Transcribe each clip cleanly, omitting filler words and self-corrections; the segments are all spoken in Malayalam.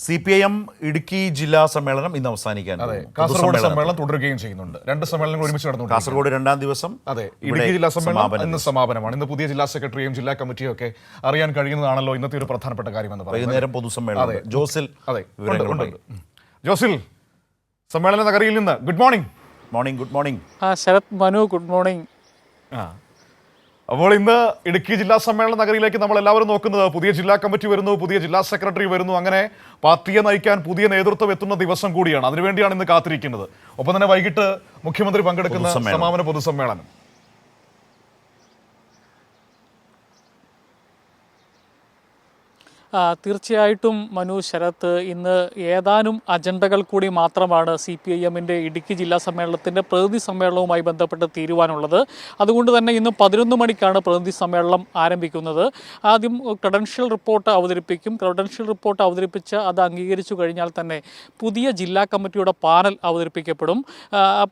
CPIM ഇടുക്കി ജില്ലാ സമ്മേളനം ഇന്ന് അവസാനിക്കാൻ കാസർഗോഡ് സമ്മേളനം തുടരുകയും ചെയ്യുന്നുണ്ട്. രണ്ട് സമ്മേളനങ്ങൾ ഒരുമിച്ച് നടന്നു. കാസർഗോഡ് രണ്ടാം ദിവസം. അതെ, ഇടുക്കി ജില്ലാ സമ്മേളനം ഇന്ന് സമാപനമാണ്. ഇന്ന് പുതിയ ജില്ലാ സെക്രട്ടറിയും ജില്ലാ കമ്മിറ്റിയും ഒക്കെ അറിയാൻ കഴിയുന്നതാണല്ലോ ഇന്നത്തെ ഒരു പ്രധാനപ്പെട്ട കാര്യമെന്ന് പറയുന്നത്. വൈകുന്നേരം പൊതുസമ്മേളനം. ജോസിൽ ജോസിൽ സമ്മേളന നഗരിയിൽ നിന്ന് good morning. Good morning Sharath, Manu, good morning. അപ്പോൾ ഇന്ന് ഇടുക്കി ജില്ലാ സമ്മേളന നഗരിയിലേക്ക് നമ്മൾ എല്ലാവരും നോക്കുന്നത് പുതിയ ജില്ലാ കമ്മിറ്റി വരുന്നു, പുതിയ ജില്ലാ സെക്രട്ടറി വരുന്നു, അങ്ങനെ പാർട്ടിയെ നയിക്കാൻ പുതിയ നേതൃത്വം എത്തുന്ന ദിവസം കൂടിയാണ്. അതിനുവേണ്ടിയാണ് ഇന്ന് കാത്തിരിക്കുന്നത്. ഒപ്പം തന്നെ വൈകിട്ട് മുഖ്യമന്ത്രി പങ്കെടുക്കുന്ന സമാപന പൊതുസമ്മേളനം. തീർച്ചയായിട്ടും മനു, ശരത്ത്, ഇന്ന് ഏതാനും അജണ്ടകൾ കൂടി മാത്രമാണ് CPIMൻ്റെ ഇടുക്കി ജില്ലാ സമ്മേളനത്തിൻ്റെ പ്രതിനിധി സമ്മേളനവുമായി ബന്ധപ്പെട്ട് തീരുവാനുള്ളത്. അതുകൊണ്ട് തന്നെ ഇന്ന് 11 മണിക്കാണ് പ്രതിനിധി സമ്മേളനം ആരംഭിക്കുന്നത്. ആദ്യം ക്രെഡൻഷ്യൽ റിപ്പോർട്ട് അവതരിപ്പിക്കും. ക്രെഡൻഷ്യൽ റിപ്പോർട്ട് അവതരിപ്പിച്ച് അത് അംഗീകരിച്ചു കഴിഞ്ഞാൽ തന്നെ പുതിയ ജില്ലാ കമ്മിറ്റിയുടെ പാനൽ അവതരിപ്പിക്കപ്പെടും.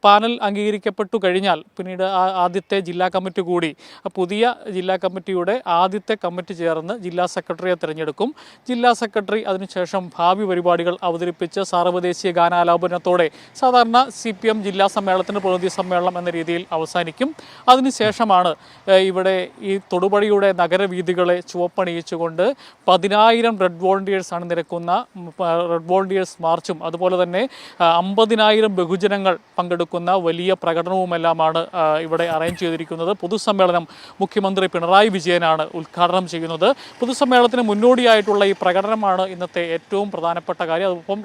പാനൽ അംഗീകരിക്കപ്പെട്ടു കഴിഞ്ഞാൽ പിന്നീട് ആദ്യത്തെ ജില്ലാ കമ്മിറ്റി കൂടി, പുതിയ ജില്ലാ കമ്മിറ്റിയുടെ ആദ്യത്തെ കമ്മിറ്റി ചേർന്ന് ജില്ലാ സെക്രട്ടറിയെ തിരഞ്ഞെടുക്കും. ജില്ലാ സെക്രട്ടറി അതിനുശേഷം ഭാവി പരിപാടികൾ അവതരിപ്പിച്ച് സാർവദേശീയ ഗാനാലാപനത്തോടെ സാധാരണ CPM ജില്ലാ സമ്മേളനത്തിൻ്റെ പ്രതിനിധി സമ്മേളനം എന്ന രീതിയിൽ അവസാനിക്കും. അതിനുശേഷമാണ് ഇവിടെ ഈ തൊടുപുഴയുടെ നഗരവീഥികളെ ചുവപ്പണിയിച്ചുകൊണ്ട് 10,000 റെഡ് വോളണ്ടിയേഴ്സാണ് നിരക്കുന്ന റെഡ് വോളണ്ടിയേഴ്സ് മാർച്ചും അതുപോലെ തന്നെ 50,000 ബഹുജനങ്ങൾ പങ്കെടുക്കുന്ന വലിയ പ്രകടനവുമെല്ലാമാണ് ഇവിടെ അറേഞ്ച് ചെയ്തിരിക്കുന്നത്. പൊതുസമ്മേളനം മുഖ്യമന്ത്രി പിണറായി വിജയനാണ് ഉദ്ഘാടനം ചെയ്യുന്നത്. പൊതുസമ്മേളനത്തിന് മുന്നോടിയായിട്ടുള്ള ഈ പ്രകടനമാണ് ഇന്നത്തെ ഏറ്റവും പ്രധാനപ്പെട്ട കാര്യം. അതോടൊപ്പം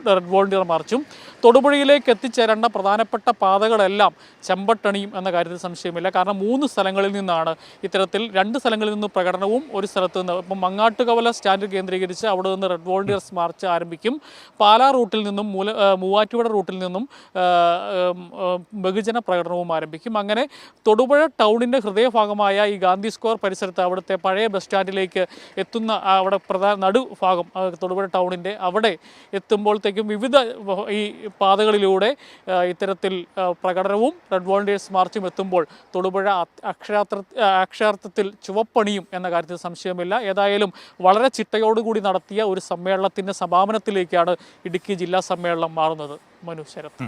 റെഡ് വോളണ്ടിയർ മാർച്ചും തൊടുപുഴയിലേക്ക് എത്തിച്ചേരേണ്ട പ്രധാനപ്പെട്ട പാതകളെല്ലാം ചെമ്പട്ടണിയും എന്ന കാര്യത്തിൽ സംശയമില്ല. കാരണം 3 സ്ഥലങ്ങളിൽ നിന്നാണ് ഇത്തരത്തിൽ 2 സ്ഥലങ്ങളിൽ നിന്ന് പ്രകടനവും ഒരു സ്ഥലത്ത് നിന്ന്, ഇപ്പം മങ്ങാട്ടുകവല സ്റ്റാൻഡ് കേന്ദ്രീകരിച്ച് അവിടെ നിന്ന് റെഡ് വോളണ്ടിയേഴ്സ് മാർച്ച് ആരംഭിക്കും. പാലാ റൂട്ടിൽ നിന്നും മൂവാറ്റുപുഴ റൂട്ടിൽ നിന്നും ബഹുജന പ്രകടനവും ആരംഭിക്കും. അങ്ങനെ തൊടുപുഴ ടൗണിൻ്റെ ഹൃദയഭാഗമായ ഈ ഗാന്ധി സ്ക്വയർ പരിസരത്ത് അവിടുത്തെ പഴയ ബസ് സ്റ്റാൻഡിലേക്ക് എത്തുന്ന അവിടെ നടുഭാഗം തൊടുപുഴ ടൗണിൻ്റെ അവിടെ എത്തുമ്പോഴത്തേക്കും വിവിധ ഈ പാതകളിലൂടെ ഇത്തരത്തിൽ പ്രകടനവും റെഡ് വോളണ്ടിയേഴ്സ് മാർച്ചും എത്തുമ്പോൾ തൊടുപുഴ അക്ഷരാർത്ഥത്തിൽ ചുവപ്പണിയും എന്ന കാര്യത്തിൽ സംശയമില്ല. ഏതായാലും വളരെ ചിട്ടയോടുകൂടി നടത്തിയ ഒരു സമ്മേളനത്തിൻ്റെ സമാപനത്തിലേക്കാണ് ഇടുക്കി ജില്ലാ സമ്മേളനം മാറുന്നത്. മനു, ശരത്.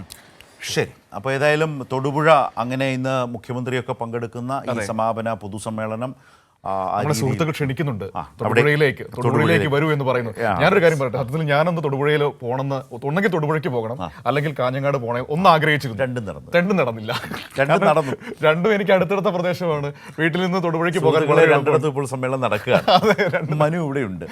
ശരി, അപ്പോൾ ഏതായാലും തൊടുപുഴ അങ്ങനെ ഇന്ന് മുഖ്യമന്ത്രിയൊക്കെ പങ്കെടുക്കുന്ന ഈ സമാപന പൊതുസമ്മേളനം സുഹൃത്തുക്കൾ ക്ഷണിക്കുന്നുണ്ട്. തൊടുപുഴയിലേക്ക് വരൂ എന്ന് പറയുന്നു. ഞാനൊരു കാര്യം പറയട്ടെ, സത്യത്തിൽ ഞാനൊന്ന് തൊടുപുഴയിൽ പോകണമെന്ന്, ഒന്നെങ്കിൽ തൊടുപുഴയ്ക്ക് പോകണം, അല്ലെങ്കിൽ കാഞ്ഞങ്ങാട് പോകണം ഒന്ന് ആഗ്രഹിച്ചിരുന്നു. രണ്ടും നടന്നില്ല. രണ്ടും എനിക്ക് അടുത്തടുത്ത പ്രദേശമാണ്. വീട്ടിൽ നിന്ന് തൊടുപുഴയ്ക്ക് പോകാൻ ഇപ്പോൾ സമ്മേളനം നടക്കുക. മനു ഇവിടെയുണ്ട്.